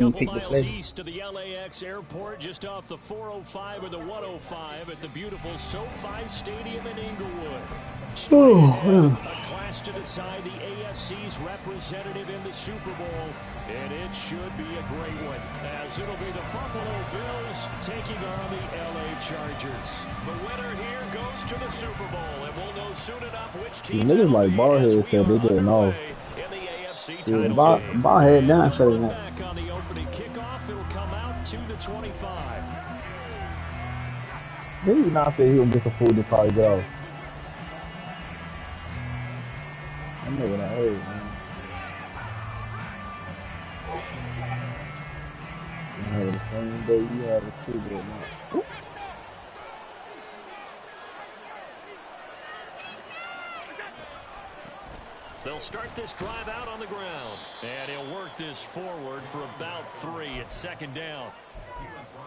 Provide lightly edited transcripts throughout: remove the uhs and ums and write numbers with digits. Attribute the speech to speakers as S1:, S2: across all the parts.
S1: Couple miles east of the LAX airport, just off the 405 or the 105 at the beautiful SoFi Stadium in Inglewood. A clash to decide the AFC's representative in the Super Bowl, and it should be a great one, as it'll be the Buffalo Bills taking on the LA Chargers. The winner here goes to the Super Bowl, and we'll know soon enough which team
S2: niggas like Ballhead said they didn't know.
S1: In the AFC title game.
S2: Ballhead down, shut it
S1: back on the opening kickoff, it'll come out to the 25.
S2: Did he not say he'll get some food to probably go? I'm making that hurt, man. You had the same day you had a two day, man.
S1: They'll start this drive out on the ground. And he'll work this forward for about 3 at second down.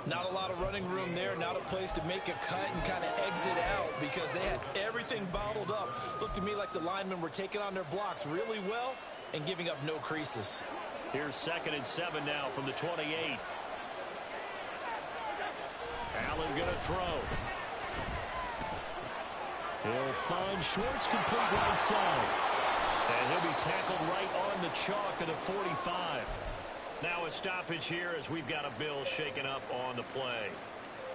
S3: Not a lot of running room there, not a place to make a cut and kind of exit out because they had everything bottled up. Looked to me like the linemen were taking on their blocks really well and giving up no creases.
S1: Here's 2nd and 7 now from the 28. Allen gonna throw. He'll find Schwartz complete right side. And he'll be tackled right on the chalk of the 45. Now a stoppage here as we've got a Bill shaken up on the play.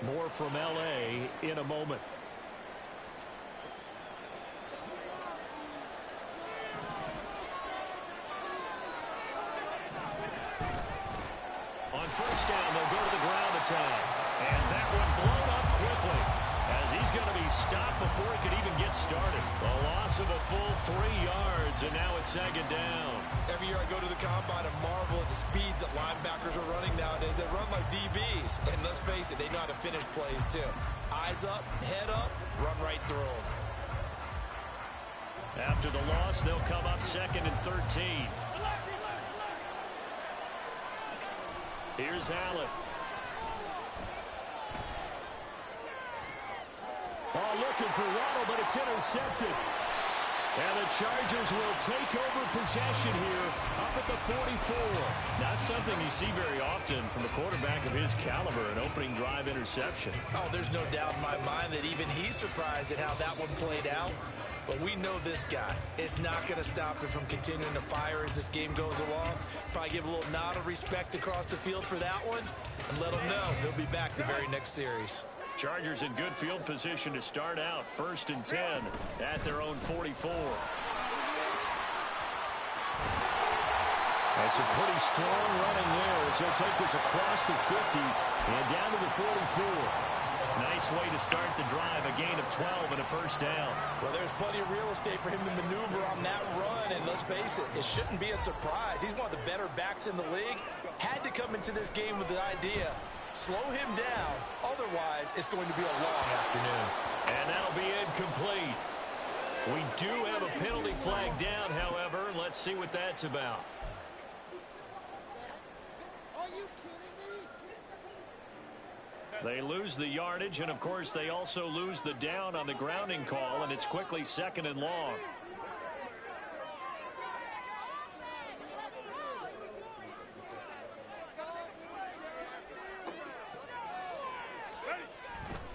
S1: More from LA in a moment. On first down, they'll go to the ground attack. And that one blown up quickly as he's going to be stopped before he could even get started. A loss of a full 3 yards, and now it's 2nd down.
S3: Every year I go to the combine and marvel at the speeds that linebackers are running nowadays. They run like DBs. And let's face it, they know how to finish plays too. Eyes up, head up, run right through them.
S1: After the loss, they'll come up 2nd and 13. Here's Allen. Oh, looking for Waddle, but it's intercepted. And the Chargers will take over possession here up at the 44. Not something you see very often from a quarterback of his caliber, an opening drive interception.
S3: Oh, there's no doubt in my mind that even he's surprised at how that one played out. But we know this guy is not going to stop him from continuing to fire as this game goes along. Probably give a little nod of respect across the field for that one and let him know he'll be back the very next series.
S1: Chargers in good field position to start out. 1st and 10 at their own 44. That's a pretty strong running there as he'll take this across the 50 and down to the 44. Nice way to start the drive. A gain of 12 and a 1st down.
S3: Well, there's plenty of real estate for him to maneuver on that run. And let's face it, it shouldn't be a surprise. He's one of the better backs in the league. Had to come into this game with the idea, slow him down. Otherwise, it's going to be a long afternoon.
S1: And that'll be incomplete. We do have a penalty flag down, however. Let's see what that's about.
S4: Are you kidding me?
S1: They lose the yardage, and, of course, they also lose the down on the grounding call, and it's quickly 2nd and long.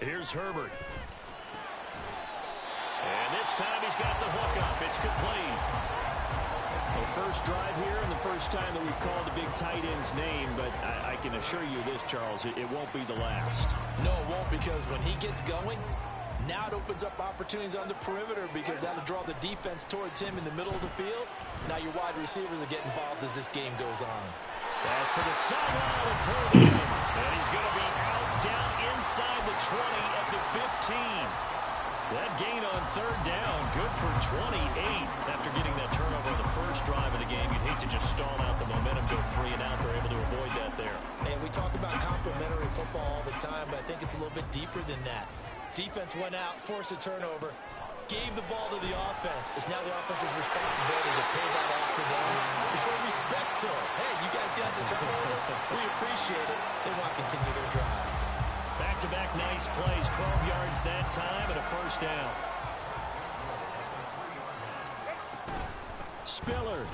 S1: Here's Herbert. And this time he's got the hook up. It's complete. The first drive here and the first time that we've called the big tight end's name, but I can assure you this, Charles, it won't be the last.
S3: No, it won't, because when he gets going, now it opens up opportunities on the perimeter because that'll draw the defense towards him in the middle of the field. Now your wide receivers will get involved as this game goes on.
S1: Pass to the sideline and pulled in. And he's going to be out down inside the 20 at the 15. That gain on 3rd down, good for 28 after getting that turnover on the first drive of the game. You'd hate to just stall out the momentum, go 3 and out. They're able to avoid that there.
S3: And we talk about complementary football all the time, but I think it's a little bit deeper than that. Defense went out, forced a turnover, gave the ball to the offense. It's now the offense's responsibility to pay that off for them, to show respect to them. Hey, you guys got some turnover. We appreciate it. They want to continue their drive.
S1: Back-to-back nice plays, 12 yards that time and a 1st down. Spiller.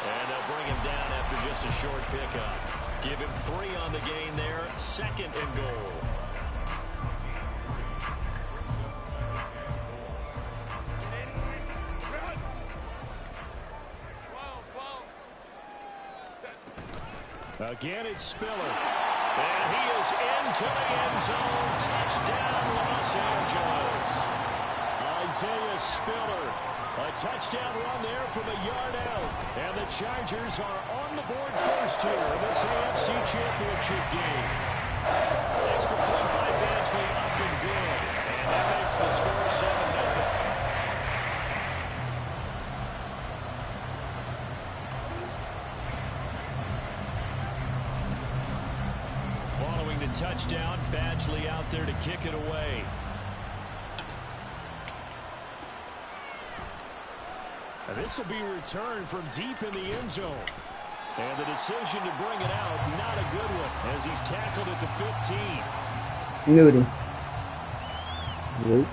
S1: And they'll bring him down after just a short pickup. Give him 3 on the gain there. 2nd and goal. Again, it's Spiller. And he is into the end zone. Touchdown, Los Angeles. Isaiah Spiller. A touchdown run there from a yard out. And the Chargers are on the board first here in this AFC Championship game. Extra point by Badgley, up and good. And that makes the score 7-0. Following the touchdown, Badgley out there to kick it away. This will be returned from deep in the end zone. And the decision to bring it out, not a good one, as he's tackled at the 15.
S2: Nudie. Nope.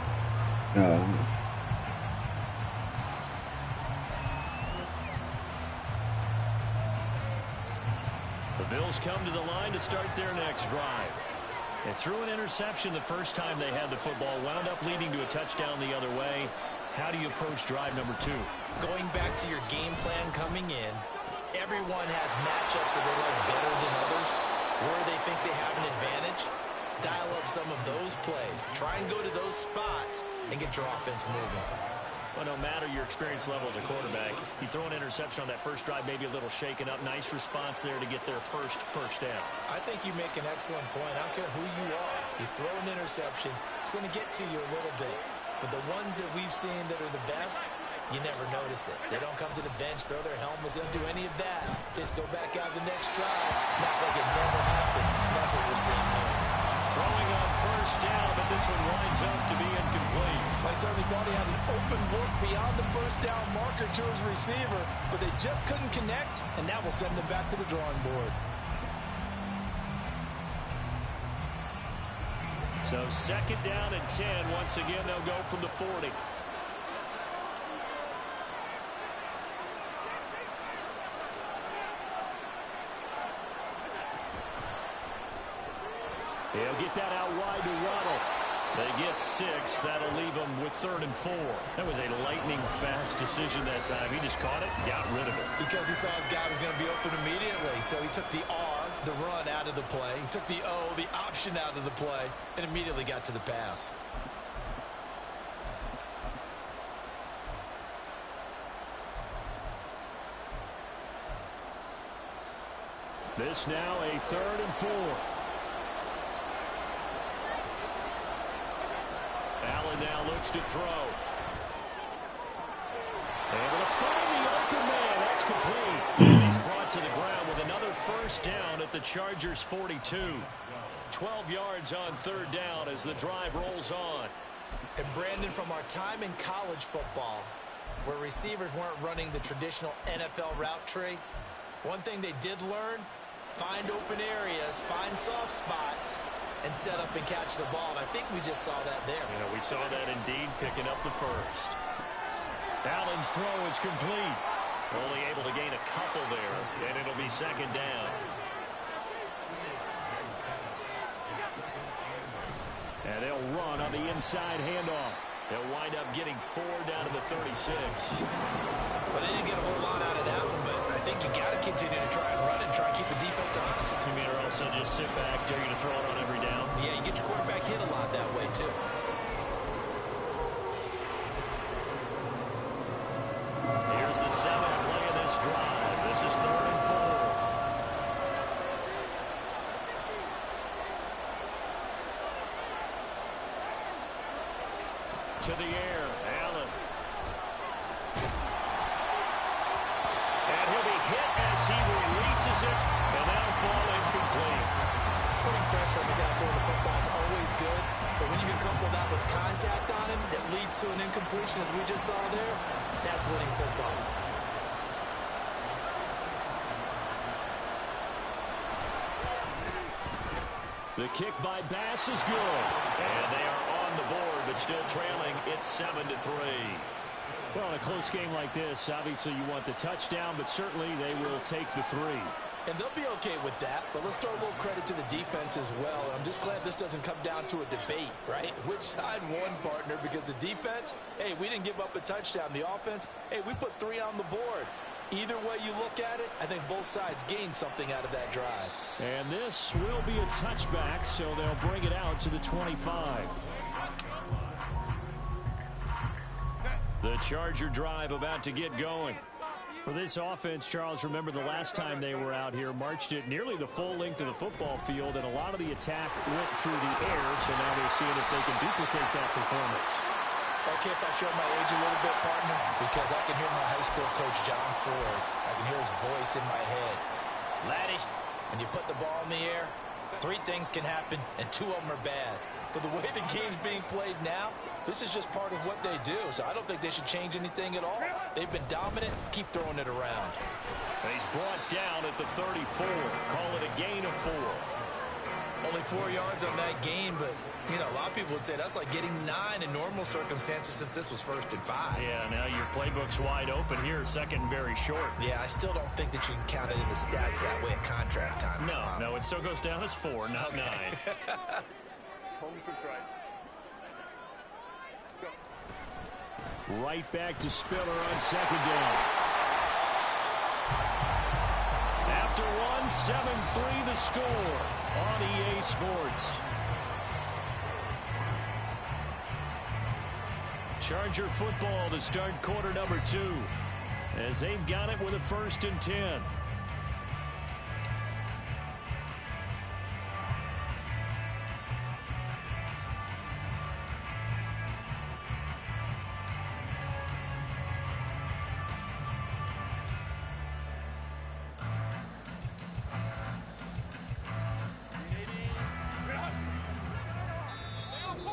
S1: The Bills come to the line to start their next drive. They threw an interception the first time they had the football, wound up leading to a touchdown the other way. How do you approach drive number 2?
S3: Going back to your game plan coming in, everyone has matchups that they like better than others. Where they think they have an advantage, dial up some of those plays. Try and go to those spots and get your offense moving.
S1: Well, no matter your experience level as a quarterback, you throw an interception on that first drive, maybe a little shaken up. Nice response there to get their first down.
S3: I think you make an excellent point. I don't care who you are. You throw an interception, it's going to get to you a little bit. But the ones that we've seen that are the best, you never notice it. They don't come to the bench, throw their helmets, they don't do any of that. They just go back out the next drive, not like it never happened. And that's what we're seeing here.
S1: Throwing on first down, but this one winds up to be incomplete.
S5: I certainly thought he had an open look beyond the first down marker to his receiver, but they just couldn't connect, and that will send them back to the drawing board.
S1: So 2nd down and 10. Once again, they'll go from the 40. He'll get that out wide to Waddle. They get 6. That'll leave them with 3rd and 4. That was a lightning-fast decision that time. He just caught it, got rid of it.
S3: Because he saw his guy was going to be open immediately, so he took the R, the run, out of the play. He took the O, the option, out of the play, and immediately got to the pass.
S1: This now a 3rd and 4. Allen now looks to throw. Able to find the open man. That's complete. And he's brought to the ground with another first down at the Chargers' 42. 12 yards on 3rd down as the drive rolls on.
S3: And Brandon, from our time in college football, where receivers weren't running the traditional NFL route tree, one thing they did learn, find open areas, find soft spots, and set up and catch the ball. And I think we just saw that there.
S1: You know, we saw that indeed, picking up the first. Allen's throw is complete. Only able to gain a couple there, and it'll be 2nd down. And they'll run on the inside handoff. They'll wind up getting 4 down to the 36.
S3: Well, they didn't get a whole lot out of that one, but I think you got to continue to try and run and try and keep the defense honest.
S1: You mean, or also just sit back, dare you to throw it on every down?
S3: Yeah, you get your quarterback hit a lot that way, too.
S1: Here's the 7th play of this drive. This is 3rd and 4. To the air, Allen. And he'll be hit as he releases it, and that'll fall incomplete.
S3: Putting pressure on the guy throwing the football is always good, but when you can couple that with contact on him that leads to an incompletion, as we just saw there, that's winning football.
S1: The kick by Bass is good, and they are on the board, but still trailing. It's 7-3. Well, in a close game like this, obviously you want the touchdown, but certainly they will take the 3.
S5: And they'll be okay with that, but let's throw a little credit to the defense as well. I'm just glad this doesn't come down to a debate, right? Which side won, partner? Because the defense, hey, we didn't give up a touchdown. The offense, hey, we put 3 on the board. Either way you look at it, I think both sides gained something out of that drive.
S1: And this will be a touchback, so they'll bring it out to the 25. The Charger drive about to get going. For this offense, Charles, remember the last time they were out here, marched it nearly the full length of the football field, and a lot of the attack went through the air, so now they're seeing if they can duplicate that performance.
S5: Okay, if I show my age a little bit, partner, because I can hear my high school coach, John Ford. I can hear his voice in my head. Laddie, when you put the ball in the air, 3 things can happen, and 2 of them are bad. But the way the game's being played now, this is just part of what they do. So I don't think they should change anything at all. They've been dominant. Keep throwing it around.
S1: He's brought down at the 34. Call it a gain of 4.
S3: Only 4 yards on that gain, but, you know, a lot of people would say that's like getting 9 in normal circumstances since this was 1st and 5.
S1: Yeah, now your playbook's wide open here, 2nd and very short.
S3: Yeah, I still don't think that you can count it in the stats that way at contract time.
S1: No, it still goes down as 4, not 9. Right back to Spiller on 2nd down. After 1, 7-3 the score on EA Sports. Charger football to start quarter number 2 as they've got it with a 1st and 10.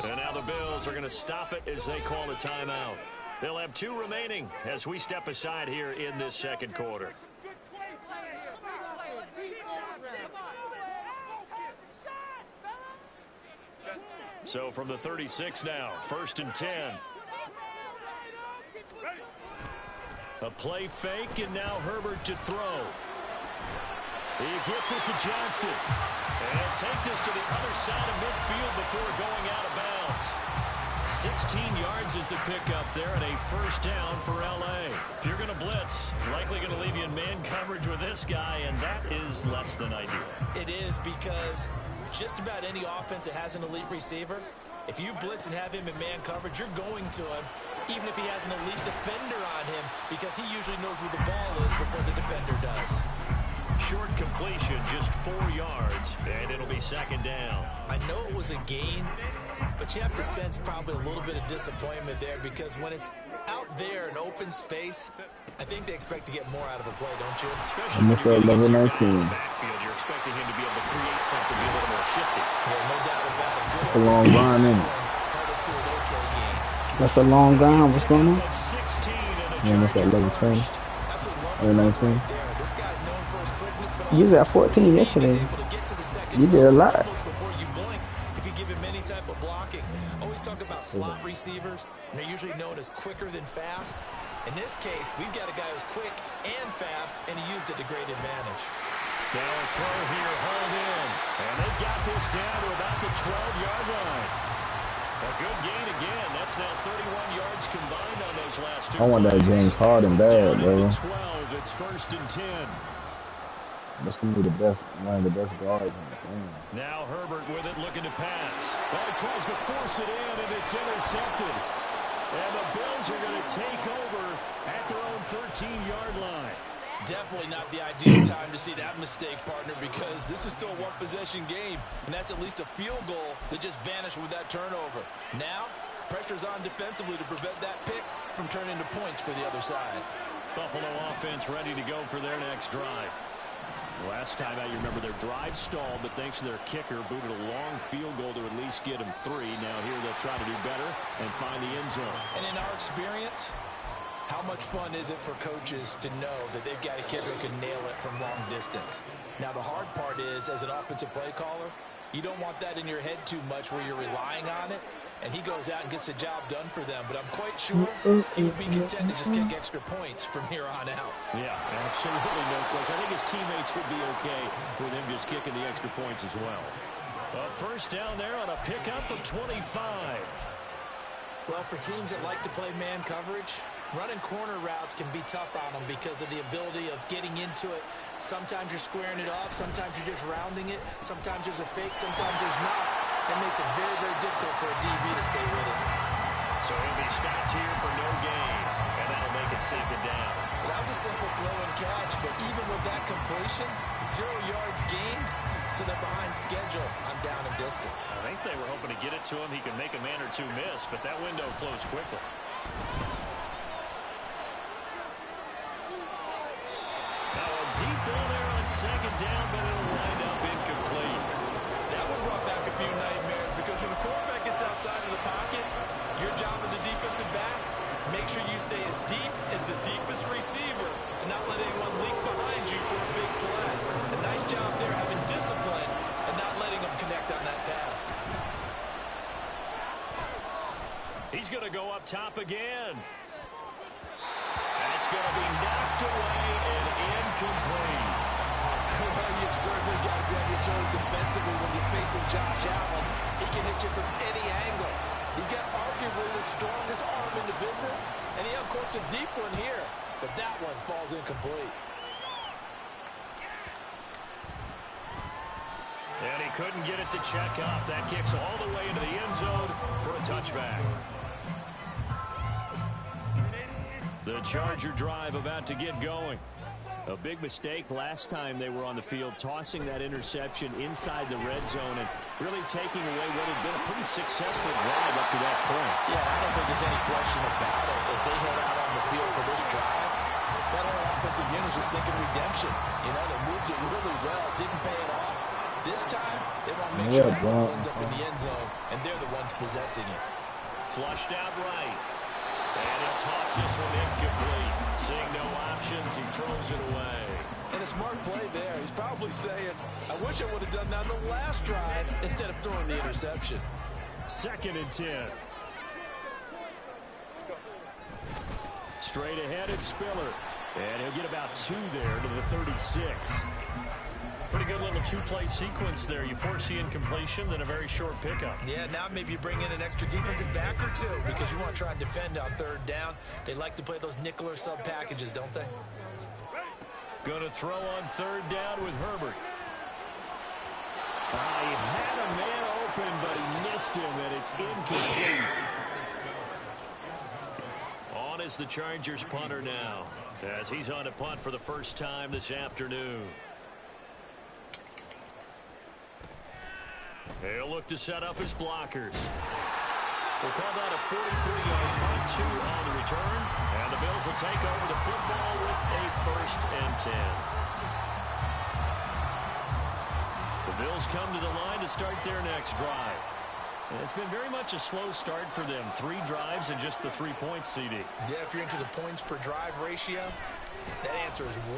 S1: And now the Bills are going to stop it as they call a timeout. They'll have 2 remaining as we step aside here in this 2nd quarter. So from the 36 now, 1st and 10. A play fake, and now Herbert to throw. He gets it to Johnston. And he'll take this to the other side of midfield before going out of bounds. 16 yards is the pickup there, and a 1st down for L.A. If you're going to blitz, likely going to leave you in man coverage with this guy, and that is less than ideal.
S3: It is, because just about any offense that has an elite receiver, if you blitz and have him in man coverage, you're going to him, even if he has an elite defender on him, because he usually knows where the ball is before the defender does.
S1: Short completion, just 4 yards, and it'll be 2nd down.
S3: I know it was a gain, but you have to sense probably a little bit of disappointment there, because when it's out there in open space, I think they expect to get more out of a play, don't you?
S1: Especially when you're level 19. Backfield, you're expecting him to be able to create something, be a little more shifty.
S3: Yeah, no doubt about it. Good
S2: a long grind, isn't it? That's a long grind. What's going on? Yeah, that's at level 20. Level 19. You was at 14 yesterday. You did a lot.
S3: If you give him any type of blocking, always talk about slot receivers. And they're usually known as quicker than fast. In this case, we've got a guy who's quick and fast, and he used it to great advantage.
S1: Now a throw here, hold in. And they've got this down to about the 12-yard line. A good gain again. That's now 31 yards combined on those last 2.
S2: I want that James Harden bad, bro.
S1: 12, it's 1st and 10.
S2: That's gonna be the best, one of the best guards in the game.
S1: Now Herbert with it, looking to pass. Well, he tries to force it in, and it's intercepted. And the Bills are going to take over at their own 13-yard line.
S5: Definitely not the ideal time to see that mistake, partner, because this is still a one-possession game, and that's at least a field goal that just vanished with that turnover. Now, pressure's on defensively to prevent that pick from turning into points for the other side.
S1: Buffalo offense ready to go for their next drive. Last time out, you remember their drive stalled, but thanks to their kicker, booted a long field goal to at least get them 3. Now here they'll try to do better and find the end zone.
S5: And in our experience, how much fun is it for coaches to know that they've got a kicker who can nail it from long distance? Now, the hard part is, as an offensive play caller, you don't want that in your head too much where you're relying on it.
S3: and he goes out and gets the job done for them. But I'm quite sure he would be content to just kick extra points from here on out.
S1: Yeah, absolutely no question. I think his teammates would be okay with him just kicking the extra points as well. A first down there on a pickup of 25.
S3: Well, for teams that like to play man coverage, running corner routes can be tough on them because of the ability of getting into it. Sometimes you're squaring it off. Sometimes you're just rounding it. Sometimes there's a fake. Sometimes there's not. That makes it very, very difficult for a DB to stay with it.
S1: So he'll be stopped here for no gain, and that'll make it second down.
S3: Well, that was a simple throw and catch, but even with that completion, 0 yards gained, so they're behind schedule on down and distance.
S1: I think they were hoping to get it to him. He could make a man or two miss, but that window closed quickly. Now a deep ball there on second down, but it'll wind up incomplete.
S3: That one brought back a few nightmares because when the quarterback gets outside of the pocket, your job as a defensive back, make sure you stay as deep as the deepest receiver and not let anyone leak behind you for a big play. A nice job there having discipline and not letting them connect on that pass.
S1: He's going to go up top again. That's going to be knocked away and incomplete.
S3: Well, you've certainly got to be on your toes defensively when you're facing Josh Allen. He can hit you from any angle. He's got arguably the strongest arm in the business, and he uncorks a deep one here, but that one falls incomplete.
S1: And he couldn't get it to check up. That kicks all the way into the end zone for a touchback. The Charger drive about to get going. A big mistake last time they were on the field, tossing that interception inside the red zone and really taking away what had been a pretty successful drive up to that point.
S3: Yeah, I don't think there's any question about it. As they head out on the field for this drive, that whole offensive unit is just thinking redemption. You know, they moved it really well, didn't pay it off. This time, they want to make sure the ball ends up in the end zone, and they're the ones possessing it.
S1: Flushed out right. And he'll toss this one incomplete. Seeing no options, he throws it away.
S3: And a smart play there. He's probably saying, I wish I would have done that on the last drive instead of throwing the interception.
S1: 2nd and 10. Straight ahead, it's Spiller. And he'll get about 2 there to the 36. Pretty good little two-play sequence there. You force the incompletion, then a very short pickup.
S3: Yeah, now maybe you bring in an extra defensive back or two because you want to try and defend on 3rd down. They like to play those nickel or sub packages, don't they?
S1: Going to throw on 3rd down with Herbert. He had a man open, but he missed him, and it's incomplete. On is the Chargers punter now, as he's on to punt for the first time this afternoon. He'll look to set up his blockers. We'll call that a 43-yard punt, 2 on the return. And the Bills will take over the football with a 1st and 10. The Bills come to the line to start their next drive. And it's been very much a slow start for them. 3 drives and just the 3 points, CD.
S3: Yeah, if you're into the points per drive ratio, that answer is 1.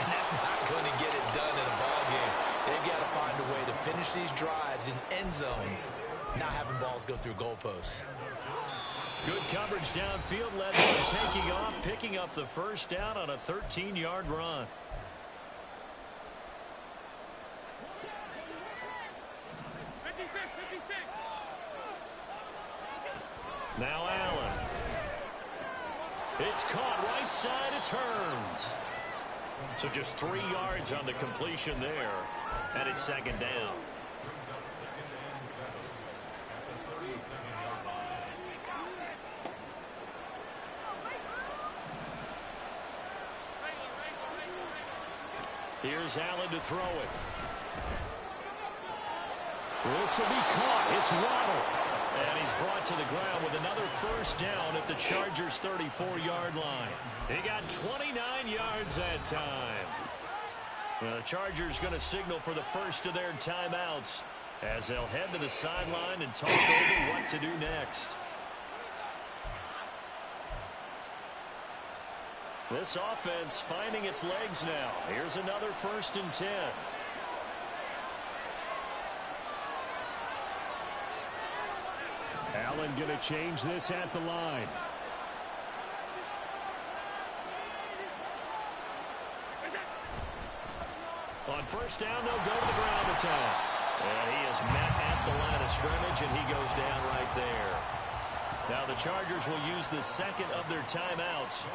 S3: And that's not going to get it done in a ball game. They've got to find a way to finish these drives in end zones, not having balls go through goalposts.
S1: Good coverage downfield, led by taking off, picking up the first down on a 13-yard run. Now Allen. It's caught right side, it turns. So just 3 yards on the completion there, and it's 2nd down. Here's Allen to throw it. This will be caught. It's Waddle. And he's brought to the ground with another first down at the Chargers' 34-yard line. He got 29 yards that time. Well, the Chargers going to signal for the first of their timeouts as they'll head to the sideline and talk over what to do next. This offense finding its legs now. Here's another 1st and 10. Allen going to change this at the line. On first down, they'll go to the ground attack. And he is met at the line of scrimmage, and he goes down right there. Now the Chargers will use the second of their timeouts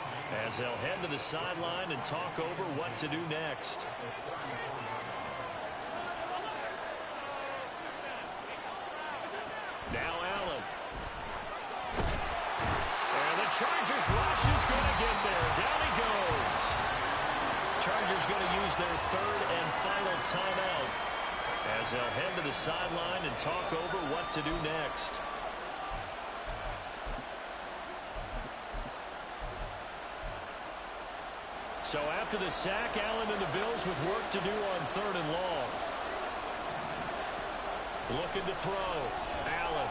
S1: as they'll head to the sideline and talk over what to do next. Now Allen. And the Chargers rush is going to get there. Down he goes. Chargers going to use their third and final timeout as they'll head to the sideline and talk over what to do next. So after the sack, Allen and the Bills with work to do on third and long. Looking to throw. Allen.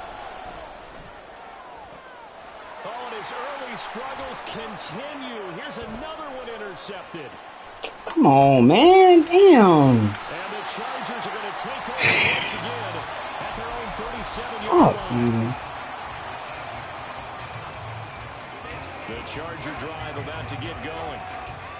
S1: Oh, and his early struggles continue. Here's another one intercepted.
S2: Come on, man. Damn.
S1: And the Chargers are going to take over once again at their own 37-yard line. The Charger drive about to get going.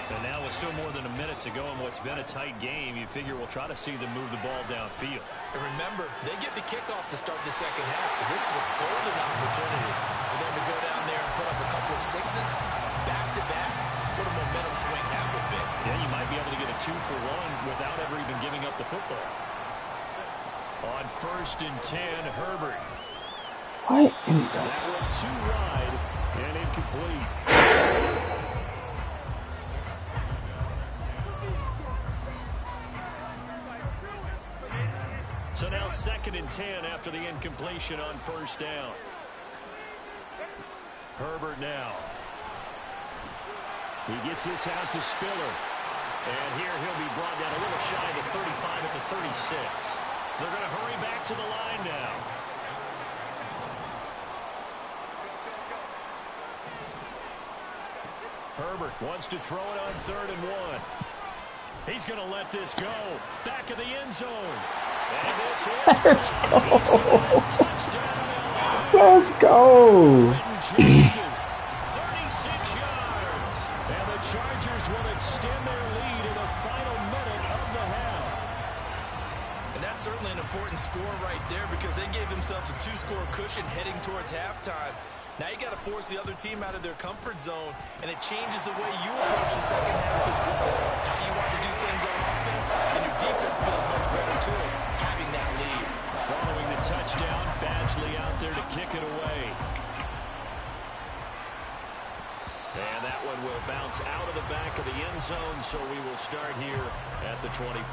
S1: And now with still more than a minute to go in what's been a tight game, you figure we'll try to see them move the ball downfield.
S3: And remember, they get the kickoff to start the second half, so this is a golden opportunity for them to go down there and put up a couple of sixes back-to-back. What a momentum swing that would be.
S1: Yeah, you might be able to get a 2-for-1 without ever even giving up the football. On first and 10, Herbert.
S2: What?
S1: That one too wide and incomplete. So now second and 10 after the incompletion on first down. Herbert now. He gets this out to Spiller. And here he'll be brought down a little shy of the 35 at the 36. They're going to hurry back to the line now. Herbert wants to throw it on third and 1. He's going to let this go. Back of the end zone. And this is touchdown.
S2: Let's go.
S1: 36 yards. And the Chargers will extend their lead in the final minute of the half.
S3: And that's certainly an important score right there because they gave themselves a 2-score cushion heading towards halftime. Now you got to force the other team out of their comfort zone, and it changes the way you approach the second half as well. How you want to do things on offense, and your defense feels much better too, having that lead.
S1: Following the touchdown, Badgley out there to kick it away. And that one will bounce out of the back of the end zone, so we will start here at the 25.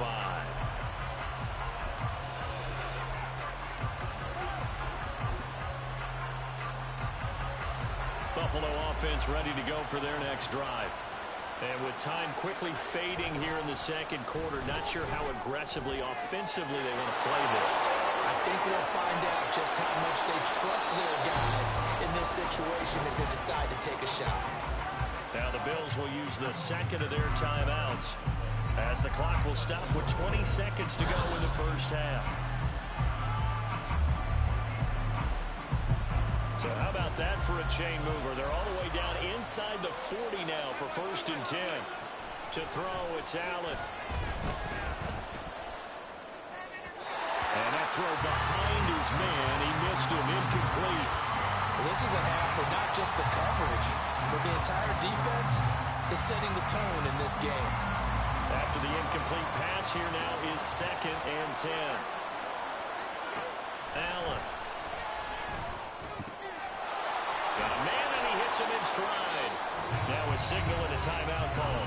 S1: Buffalo offense ready to go for their next drive. And with time quickly fading here in the second quarter, not sure how aggressively, offensively they want to play this.
S3: I think we'll find out just how much they trust their guys in this situation if they decide to take a shot.
S1: Now the Bills will use the second of their timeouts as the clock will stop with 20 seconds to go in the first half. So how about that for a chain mover? They're all the way down inside the 40 now for first and 10. To throw, it's Allen. And that throw behind his man. He missed him, incomplete.
S3: Well, this is a half for not just the coverage, but the entire defense is setting the tone in this game.
S1: After the incomplete pass, here now is second and 10. Allen. Got a man, and he hits him in stride. Now a signal and a timeout call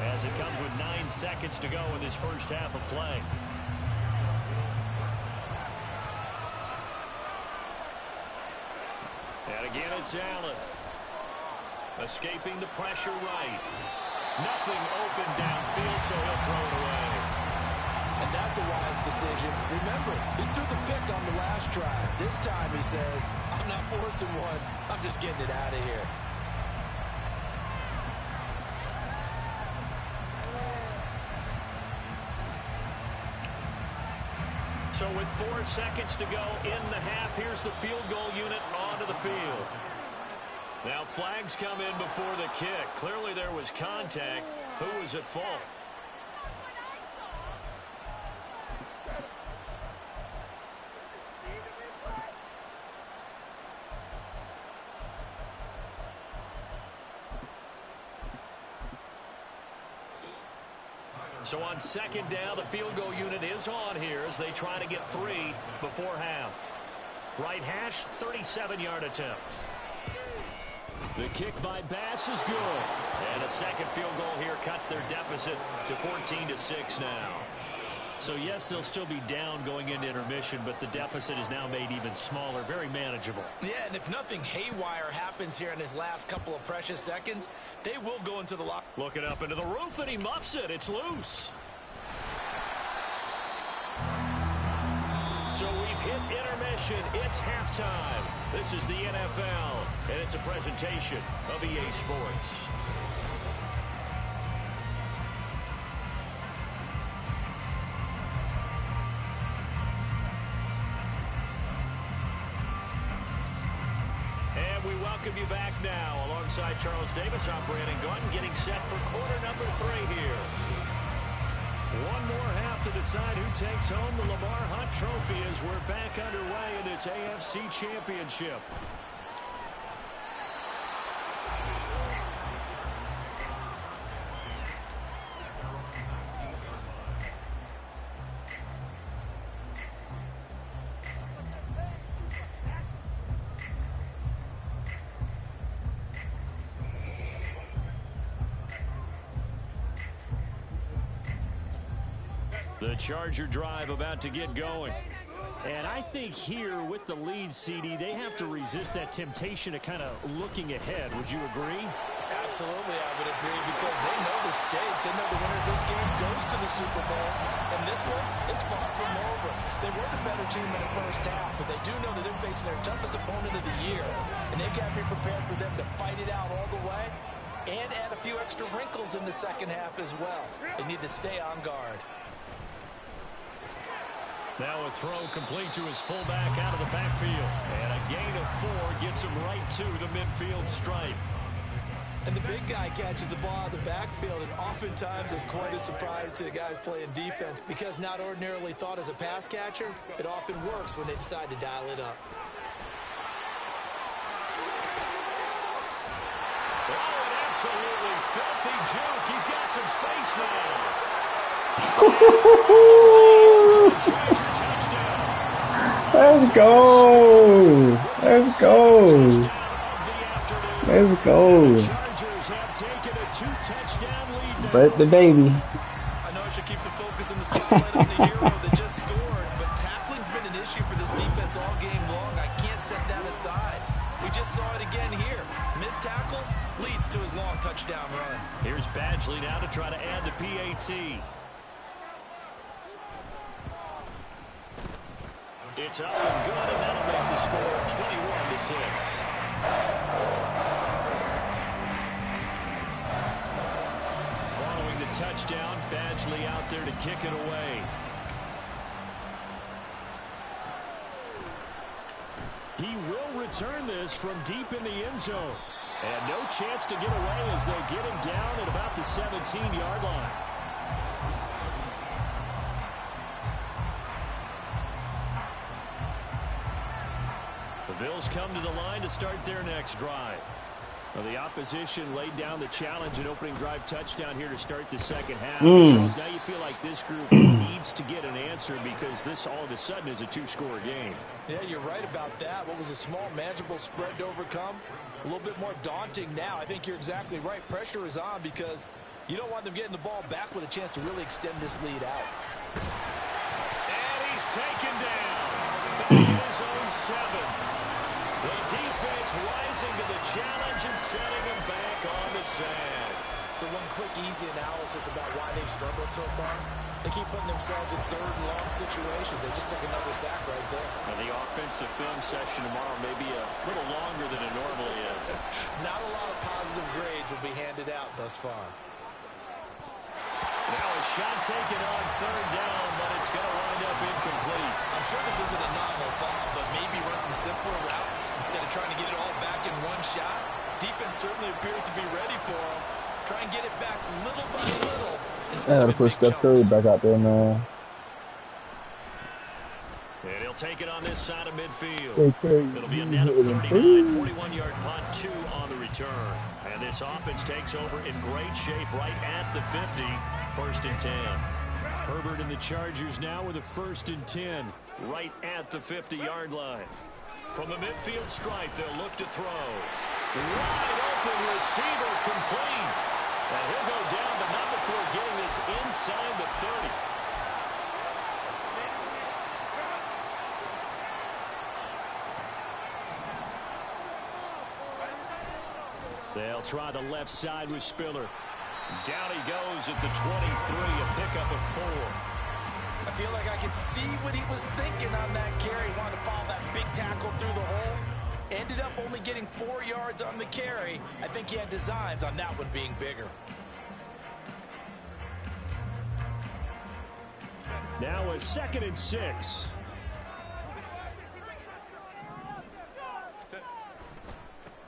S1: as it comes with 9 seconds to go in this first half of play. And again, it's Allen. Escaping the pressure right. Nothing open downfield, so he'll throw it away.
S3: And that's a wise decision. Remember, he threw the pick on the last drive. This time he says, I'm not forcing one. I'm just getting it out of here.
S1: So with 4 seconds to go in the half, here's the field goal unit onto the field. Now flags come in before the kick. Clearly there was contact. Who was at fault? So on second down, the field goal unit is on here as they try to get 3 before half. Right hash, 37-yard attempt. The kick by Bass is good. And a second field goal here cuts their deficit to 14-6 now. So yes, they'll still be down going into intermission, but the deficit is now made even smaller, very manageable.
S3: Yeah, and if nothing haywire happens here in his last couple of precious seconds, they will go into the lock.
S1: Looking up into the roof, and he muffs it. It's loose. So we've hit intermission. It's halftime. This is the NFL, and it's a presentation of EA Sports. Welcome you back now. Alongside Charles Davis, I'm Brandon Gunn, getting set for quarter number 3 here. One more half to decide who takes home the Lamar Hunt Trophy as we're back underway in this AFC Championship. The Charger drive about to get going. And I think here with the lead, CD, they have to resist that temptation of kind of looking ahead. Would you agree?
S3: Absolutely, I would agree, because they know the stakes. They know the winner of this game goes to the Super Bowl. And this one, it's far from over. They were the better team in the first half, but they do know that they're facing their toughest opponent of the year. And they've got to be prepared for them to fight it out all the way and add a few extra wrinkles in the second half as well. They need to stay on guard.
S1: Now a throw complete to his fullback out of the backfield. And a gain of 4 gets him right to the midfield stripe.
S3: And the big guy catches the ball out of the backfield, and oftentimes it's quite a surprise to the guys playing defense, because not ordinarily thought as a pass catcher, it often works when they decide to dial it up.
S1: Oh, an absolutely filthy juke. He's got some space now.
S2: Let's go. Let's go. Let's go. But the baby.
S3: I know I should keep the focus in the spotlight on the hero that just scored, but tackling's been an issue for this defense all game long. I can't set that aside. We just saw it again here. Missed tackles leads to his long touchdown run.
S1: Here's Badgley now to try to add the PAT. It's up and good, and that'll make the score 21-6. Following the touchdown, Badgley out there to kick it away. He will return this from deep in the end zone. And no chance to get away as they'll get him down at about the 17-yard line. The Bills come to the line to start their next drive. Well, the opposition laid down the challenge and opening drive touchdown here to start the second half. Charles, now you feel like this group needs to get an answer because this all of a sudden is a 2-score game.
S3: Yeah, you're right about that. What was a small, manageable spread to overcome? A little bit more daunting now. I think you're exactly right. Pressure is on because you don't want them getting the ball back with a chance to really extend this lead out.
S1: And he's taken down. Back in his own 7. The defense rising to the challenge and setting him back on the sand.
S3: So one quick, easy analysis about why they've struggled so far. They keep putting themselves in third and long situations. They just took another sack right there.
S1: Now the offensive film session tomorrow may be a little longer than it normally is.
S3: Not a lot of positive grades will be handed out thus far.
S1: Now a shot taken on third down, but it's going to wind up incomplete.
S3: I'm sure this isn't a novel thought, but maybe run some simpler routes instead of trying to get it all back in one shot. Defense certainly appears to be ready for him. Try and get it back little by little.
S2: I gotta push Steph Curry back out there, man.
S1: And he'll take it on this side of midfield.
S2: Okay.
S1: It'll be a net of 39, 41-yard punt, 2 on the return. And this offense takes over in great shape right at the 50, 1st and 10. Herbert and the Chargers now with a 1st and 10, right at the 50-yard line. From the midfield stripe, they'll look to throw. Wide open receiver complete. And he'll go down, but not before getting this inside the 30. They'll try the left side with Spiller. Down he goes at the 23, a pickup of 4.
S3: I feel like I can see what he was thinking on that carry. Wanted to follow that big tackle through the hole. Ended up only getting 4 yards on the carry. I think he had designs on that one being bigger.
S1: Now a 2nd and 6.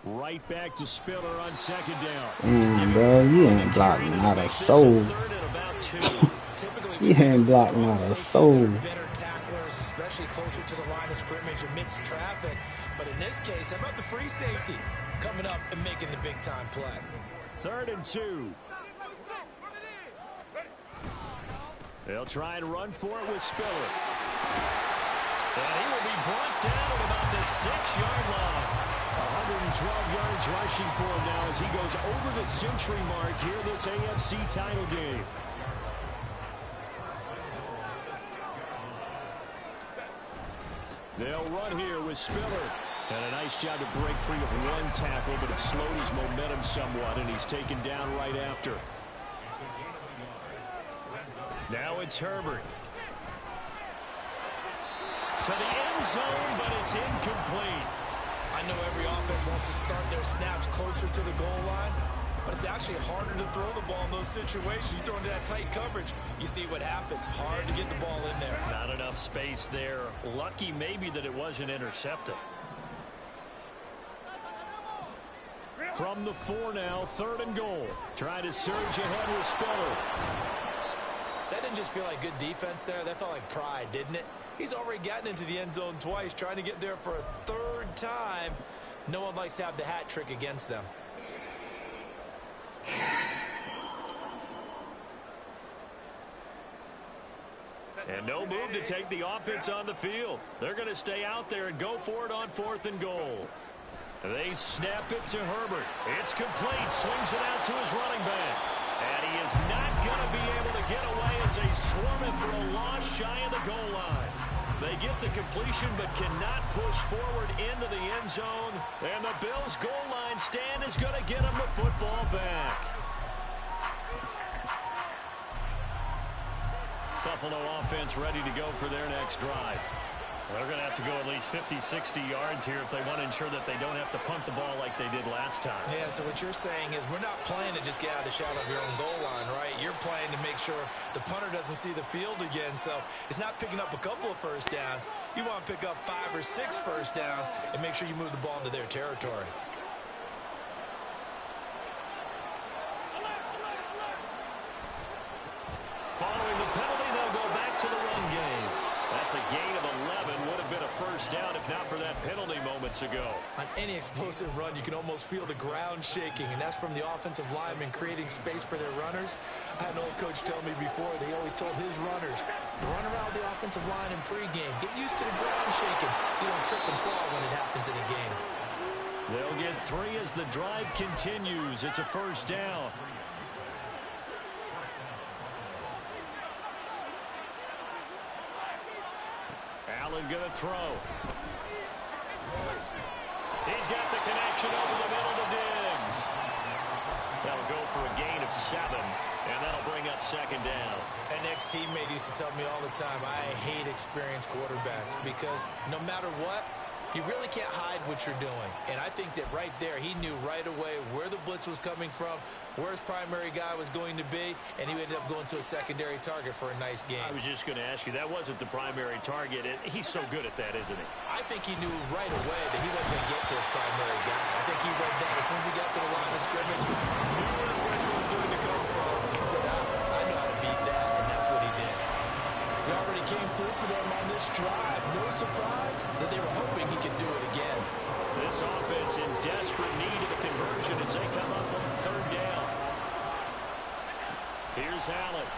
S1: Right back to Spiller on 2nd down.
S2: Bro, you ain't blocking not a soul. You ain't blocking not a soul.
S3: Better tacklers, especially closer to the line of scrimmage amidst traffic. But in this case, how about the free safety coming up and making the big time play?
S1: 3rd and 2. They'll try and run for it with Spiller. And he will be brought down at about the 6-yard line. 112 yards rushing for him now as he goes over the century mark here in this AFC title game. They'll run here with Spiller. And a nice job to break free of 1 tackle, but it slowed his momentum somewhat, and he's taken down right after. Now it's Herbert. To the end zone, but it's incomplete.
S3: I know every offense wants to start their snaps closer to the goal line, but it's actually harder to throw the ball in those situations. You throw into that tight coverage, you see what happens. Hard to get the ball in there.
S1: Not enough space there. Lucky maybe that it wasn't intercepted. From the 4 now, 3rd and goal. Trying to surge ahead with Spiller.
S3: That didn't just feel like good defense there. That felt like pride, didn't it? He's already gotten into the end zone twice, trying to get there for a 3rd time. No one likes to have the hat trick against them.
S1: And no move to take the offense on the field. They're going to stay out there and go for it on 4th and goal. They snap it to Herbert. It's complete. Swings it out to his running back. And he is not going to be able to get away as they swarm it for a loss shy of the goal line. They get the completion but cannot push forward into the end zone. And the Bills' goal line stand is going to get them the football back. Buffalo offense ready to go for their next drive. They're going to have to go at least 50, 60 yards here if they want to ensure that they don't have to punt the ball like they did last time.
S3: Yeah, so what you're saying is we're not playing to just get out of the shadow of your own goal line, right? You're playing to make sure the punter doesn't see the field again. So it's not picking up a couple of first downs. You want to pick up 5 or 6 first downs and make sure you move the ball into their territory.
S1: Following the penalty, they'll go back to the run game. That's a gain of 11. Would have been a first down if not for that penalty moments ago.
S3: On any explosive run, you can almost feel the ground shaking, and that's from the offensive linemen creating space for their runners. I had an old coach tell me before, they always told his runners, run around the offensive line in pregame. Get used to the ground shaking so you don't trip and fall when it happens in a game.
S1: They'll get 3 as the drive continues. It's a first down. Allen going to throw. He's got the connection over the middle to Diggs. That'll go for a gain of 7, and that'll bring up 2nd down.
S3: An ex-teammate used to tell me all the time, I hate experienced quarterbacks because no matter what, You really can't hide what you're doing. And I think that right there, he knew right away where the blitz was coming from, where his primary guy was going to be, and he ended up going to a secondary target for a nice game.
S1: I was just going to ask you, that wasn't the primary target. He's so good at that, isn't he?
S3: I think he knew right away that he wasn't going to get to his primary guy. I think he read that as soon as he got to the line of scrimmage, knew where the pressure was going to come from, and said, I know how to beat that, and that's what he did.
S5: He already came through for them on this drive. No surprise that they were hoping he could do it again.
S1: This offense in desperate need of a conversion as they come up on third down. Here's Allen.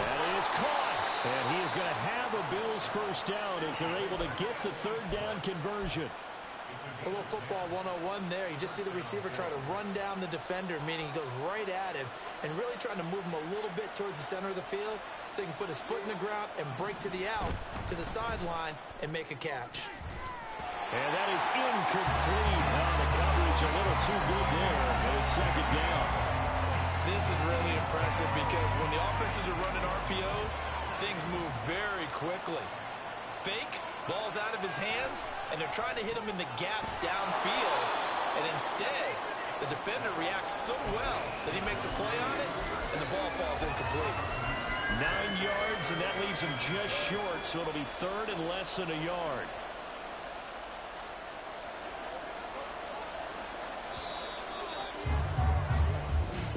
S1: That is caught. And he is going to have a Bills first down as they're able to get the third down conversion.
S3: A little football 101 there. You just see the receiver try to run down the defender, meaning he goes right at him and really trying to move him a little bit towards the center of the field so he can put his foot in the ground and break to the out, to the sideline, and make a catch.
S1: And that is incomplete. The coverage a little too good there, and it's second down.
S3: This is really impressive because when the offenses are running RPOs, things move very quickly. Fake, ball's out of his hands, and they're trying to hit him in the gaps downfield. And instead, the defender reacts so well that he makes a play on it, and the ball falls incomplete.
S1: 9 yards, and that leaves him just short, so it'll be third and less than a yard.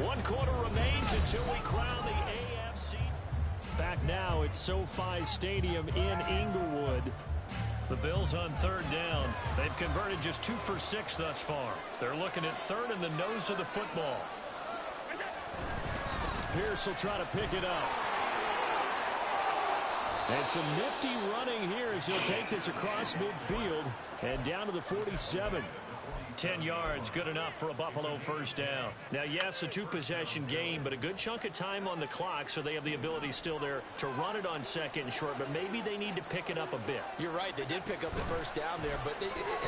S1: One quarter remains until we crown the AFC. Back now at SoFi Stadium in Inglewood. The Bills on third down. They've converted just 2 for 6 thus far. They're looking at third in the nose of the football. Pierce will try to pick it up. And some nifty running here as he'll take this across midfield and down to the 47. 10 yards, good enough for a Buffalo first down. Now, yes, a 2-possession game, but a good chunk of time on the clock, so they have the ability still there to run it on second and short, but maybe they need to pick it up a bit.
S3: You're right, they did pick up the first down there, but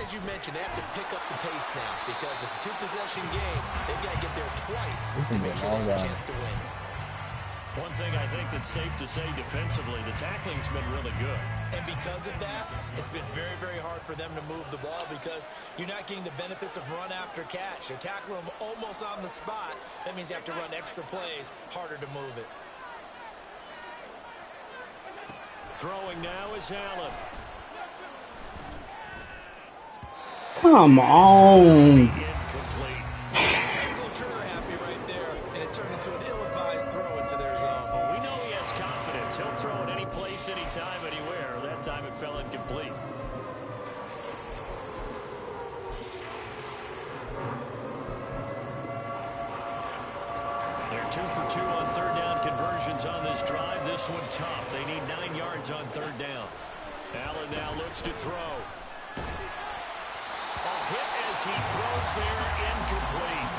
S3: as you mentioned, they have to pick up the pace now because it's a 2-possession game. They've got to get there twice to make sure they have a chance to win.
S1: One thing I think that's safe to say defensively, the tackling's been really good.
S3: And because of that, it's been very, very hard for them to move the ball because you're not getting the benefits of run after catch. They're tackling them almost on the spot. That means you have to run extra plays, harder to move it.
S1: Throwing now is Allen.
S2: Come on.
S1: Incomplete.
S3: He's a little trigger happy right there, and it turned into an ill-advised throw into their zone.
S1: Well, we know he has confidence. He'll throw it any place, anytime, anywhere. That time it fell incomplete. They're 2 for 2 on third down conversions on this drive. This one tough. They need 9 yards on third down. Allen now looks to throw. A hit as he throws there, incomplete.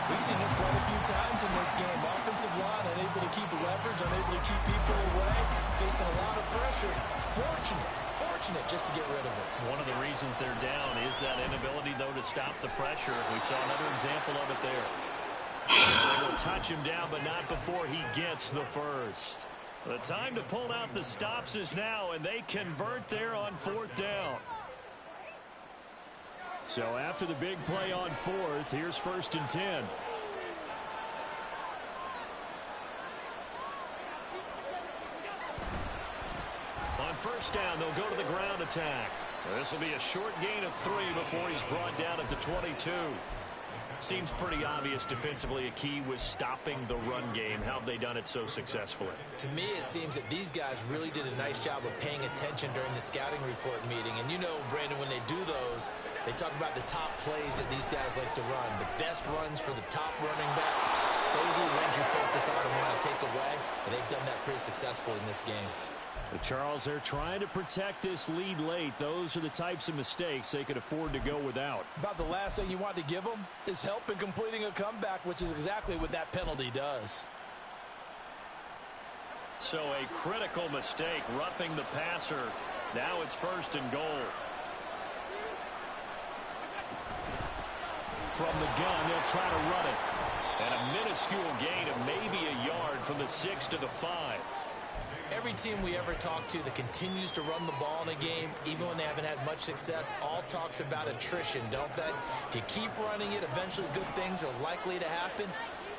S3: We've seen this quite a few times in this game. Offensive line unable to keep leverage, unable to keep people away, facing a lot of pressure. Fortunate just to get rid of it.
S1: One of the reasons they're down is that inability, though, to stop the pressure. We saw another example of it there. They will touch him down, but not before he gets the first. The time to pull out the stops is now, and they convert there on fourth down. So after the big play on fourth, here's 1st and 10. On first down, they'll go to the ground attack. This will be a short gain of 3 before he's brought down at the 22. Seems pretty obvious defensively a key was stopping the run game. How have they done it so successfully?
S3: To me, it seems that these guys really did a nice job of paying attention during the scouting report meeting. And you know, Brandon, when they do those, they talk about the top plays that these guys like to run. The best runs for the top running back. Those are the ones you focus on and want to take away. And they've done that pretty successfully in this game.
S1: The Charles, they're trying to protect this lead late. Those are the types of mistakes they could afford to go without.
S5: About the last thing you want to give them is help in completing a comeback, which is exactly what that penalty does.
S1: So a critical mistake, roughing the passer. Now it's 1st and goal. From the gun, they'll try to run it. And a minuscule gain of maybe a yard from the 6 to the 5.
S3: Every team we ever talk to that continues to run the ball in a game, even when they haven't had much success, all talks about attrition, don't they? If you keep running it, eventually good things are likely to happen.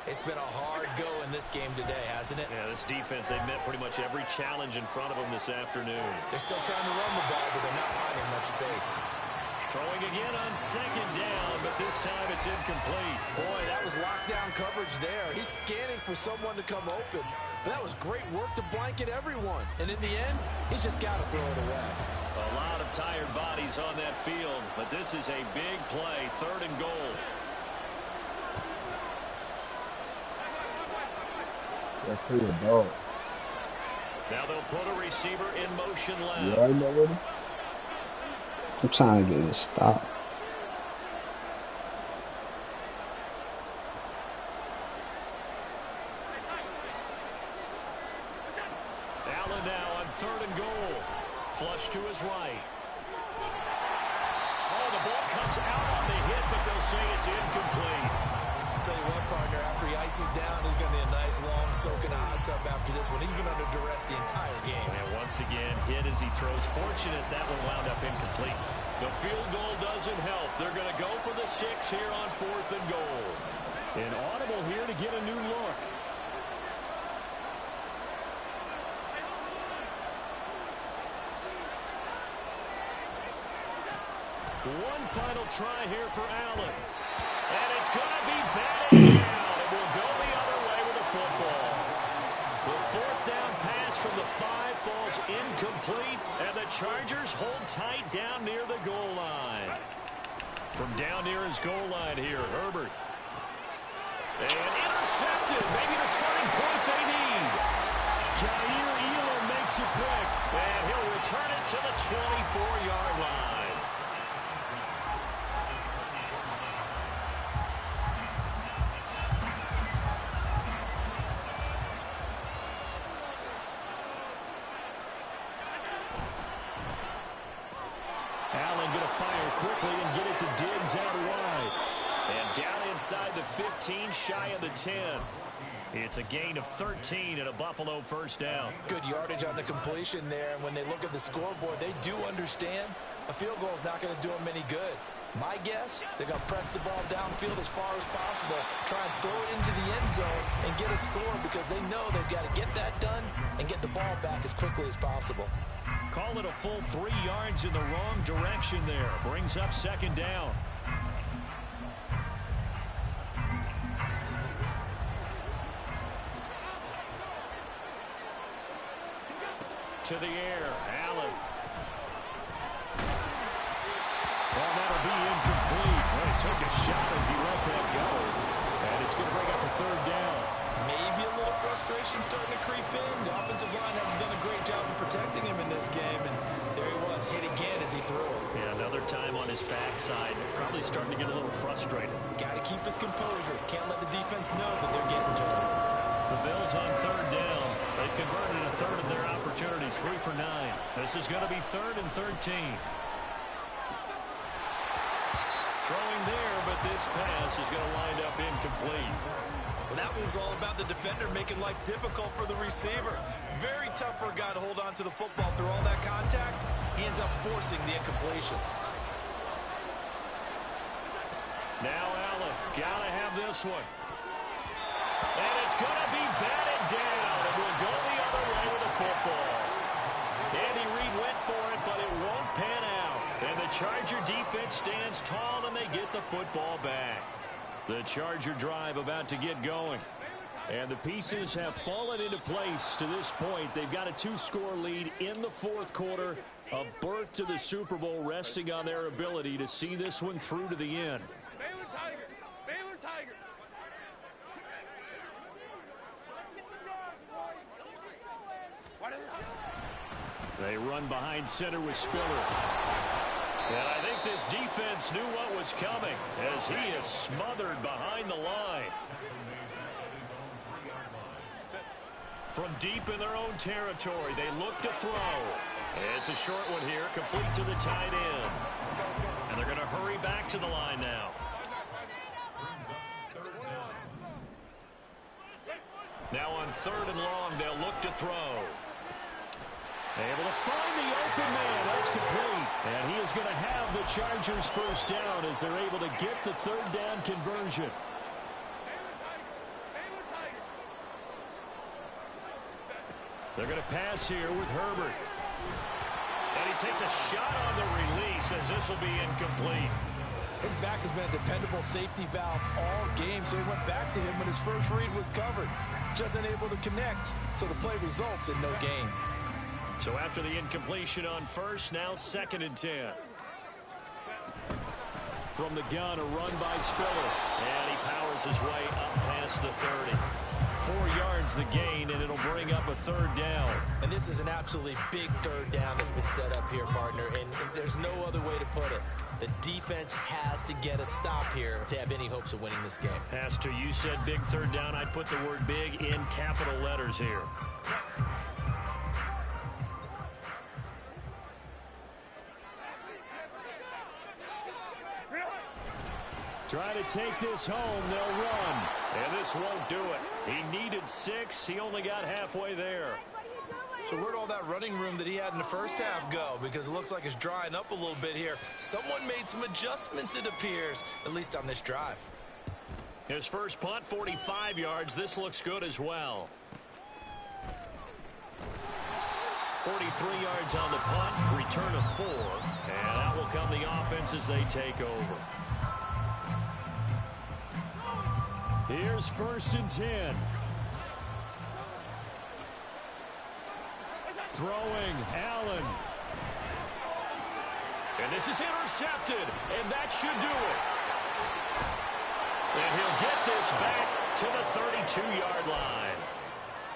S3: It's been a hard go in this game today, hasn't it?
S1: Yeah, this defense, they've met pretty much every challenge in front of them this afternoon.
S3: They're still trying to run the ball, but they're not finding much space.
S1: Throwing again on second down, but this time it's incomplete.
S5: Boy, that was lockdown coverage there. He's scanning for someone to come open. But that was great work to blanket everyone. And in the end, he's just got to throw it away.
S1: A lot of tired bodies on that field, but this is a big play, 3rd and goal.
S2: That's pretty adult.
S1: Now they'll put a receiver in motion left.
S2: You already know what? I'm trying to get this stop.
S1: Allen now on 3rd and goal. Flush to his right. Oh, the ball comes out on the hit, but they'll say it's incomplete.
S3: I'll tell you what, partner, after he ices down, he's going to be a nice long soak in a hot tub after this one. He's been under duress the entire game.
S1: And once again, hit as he throws. Fortunate that one wound up incomplete. The field goal doesn't help. They're going to go for the 6 here on 4th and goal. An audible here to get a new look. One final try here for Allen. And it's going to be batted down. It will go the other way with the football. The 4th down pass from the 5 falls incomplete, and the Chargers hold tight down near the goal line. From down near his goal line here, Herbert. And intercepted. Maybe the turning point they need. Jair Elam makes a pick, and he'll return it to the 24-yard line. Allen going to fire quickly and get it to Diggs out wide. And down inside the 15, shy of the 10. It's a gain of 13 and a Buffalo 1st down.
S3: Good yardage on the completion there. And when they look at the scoreboard, they do understand a field goal is not going to do them any good. My guess, they're going to press the ball downfield as far as possible, try and throw it into the end zone and get a score because they know they've got to get that done and get the ball back as quickly as possible.
S1: Call it a full 3 yards in the wrong direction there. Brings up 2nd down. To the air, Allen. Well, that'll be incomplete. Well, he took a shot as he let that go. And it's going to bring up a 3rd down.
S3: Maybe a little frustration starting to creep in. The offensive line hasn't done a great job of protecting him in this game. And there he was, hit again as he threw it.
S1: Yeah, another time on his backside. Probably starting to get a little frustrated.
S3: Got to keep his composure. Can't let the defense know that they're getting to him.
S1: The Bills on 3rd down. They've converted a 3rd of their opportunities, 3 for 9. This is going to be 3rd and 13. Throwing there, but this pass is going to wind up incomplete.
S3: Well, that was all about the defender making life difficult for the receiver. Very tough for a guy to hold on to the football through all that contact. He ends up forcing the incompletion.
S1: Now Allen, got to have this one. And it's going to be batted down, and we'll go the other way with the football. Andy Reid went for it, but it won't pan out. And the Charger defense stands tall, and they get the football back. The Charger drive about to get going. And the pieces have fallen into place to this point. They've got a 2-score lead in the 4th quarter. A berth to the Super Bowl resting on their ability to see this one through to the end.
S4: Baylor Tigers! Baylor Tigers!
S1: They run behind center with Spiller. And I think this defense knew what was coming as he is smothered behind the line. From deep in their own territory, they look to throw. It's a short one here, complete to the tight end. And they're going to hurry back to the line now. Now on 3rd and long, they'll look to throw. Able to find the open man. That's complete. And he is going to have the Chargers first down as they're able to get the third down conversion. They're going to pass here with Herbert. And he takes a shot on the release as this will be incomplete.
S5: His back has been a dependable safety valve all game, so he went back to him when his first read was covered. Just unable to connect, so the play results in no gain.
S1: So after the incompletion on first, now 2nd and 10. From the gun, a run by Spiller. And he powers his way up past the 30. 4 yards the gain, and it'll bring up a third down.
S3: And this is an absolutely big third down that's been set up here, partner, and there's no other way to put it. The defense has to get a stop here to have any hopes of winning this game.
S1: Pastor, you said big third down. I put the word big in capital letters here. Try to take this home, they'll run. And this won't do it. He needed 6, he only got halfway there.
S3: So where'd all that running room that he had in the first half go? Because it looks like it's drying up a little bit here. Someone made some adjustments, it appears, at least on this drive.
S1: His first punt, 45 yards. This looks good as well. 43 yards on the punt, return of 4. And that will come the offense as they take over. Here's 1st and 10. Throwing, Allen. And this is intercepted, and that should do it. And he'll get this back to the 32-yard line.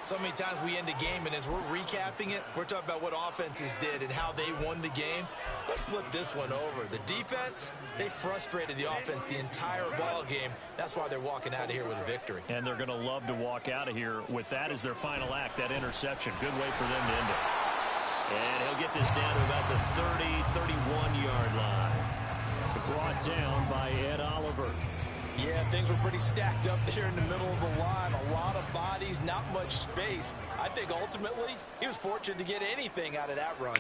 S3: So many times we end a game, and as we're recapping it, we're talking about what offenses did and how they won the game. Let's flip this one over. The defense, they frustrated the offense the entire ball game. That's why they're walking out of here with a victory.
S1: And they're going to love to walk out of here with that as their final act, that interception. Good way for them to end it. And he'll get this down to about the 30, 31-yard line. Brought down by Ed Oliver.
S5: Yeah, things were pretty stacked up there in the middle of the line. A lot of bodies, not much space. I think ultimately he was fortunate to get anything out of that run.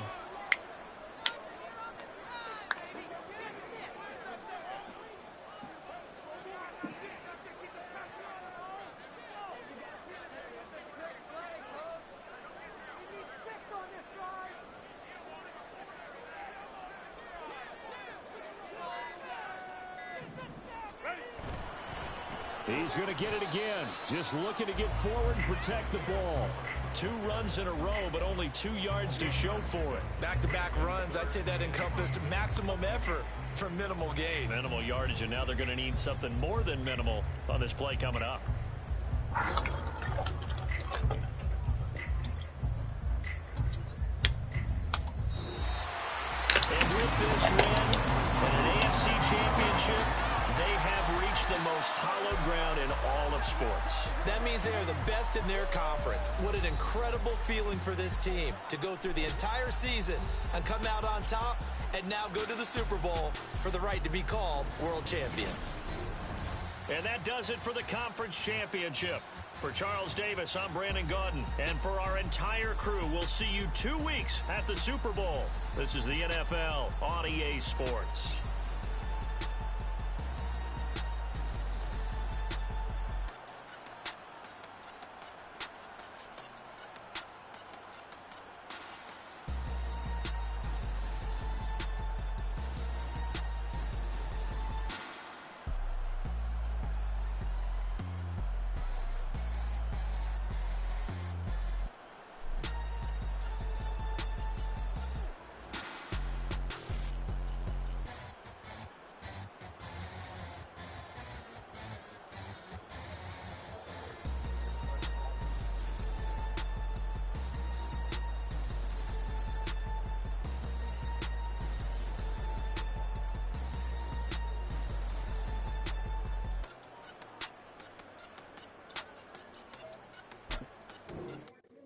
S1: He's going to get it again. Just looking to get forward and protect the ball. 2 runs in a row, but only 2 yards to show for it.
S3: Back-to-back runs, I'd say that encompassed maximum effort for minimal gain.
S1: Minimal yardage, and now they're going to need something more than minimal on this play coming up. And with this win and an AFC championship, they have reached the most hallowed ground in all of sports.
S3: That means they are the best in their conference. What an incredible feeling for this team to go through the entire season and come out on top and now go to the Super Bowl for the right to be called world champion.
S1: And that does it for the conference championship. For Charles Davis, I'm Brandon Gaudin. And for our entire crew, we'll see you 2 weeks at the Super Bowl. This is the NFL on EA Sports.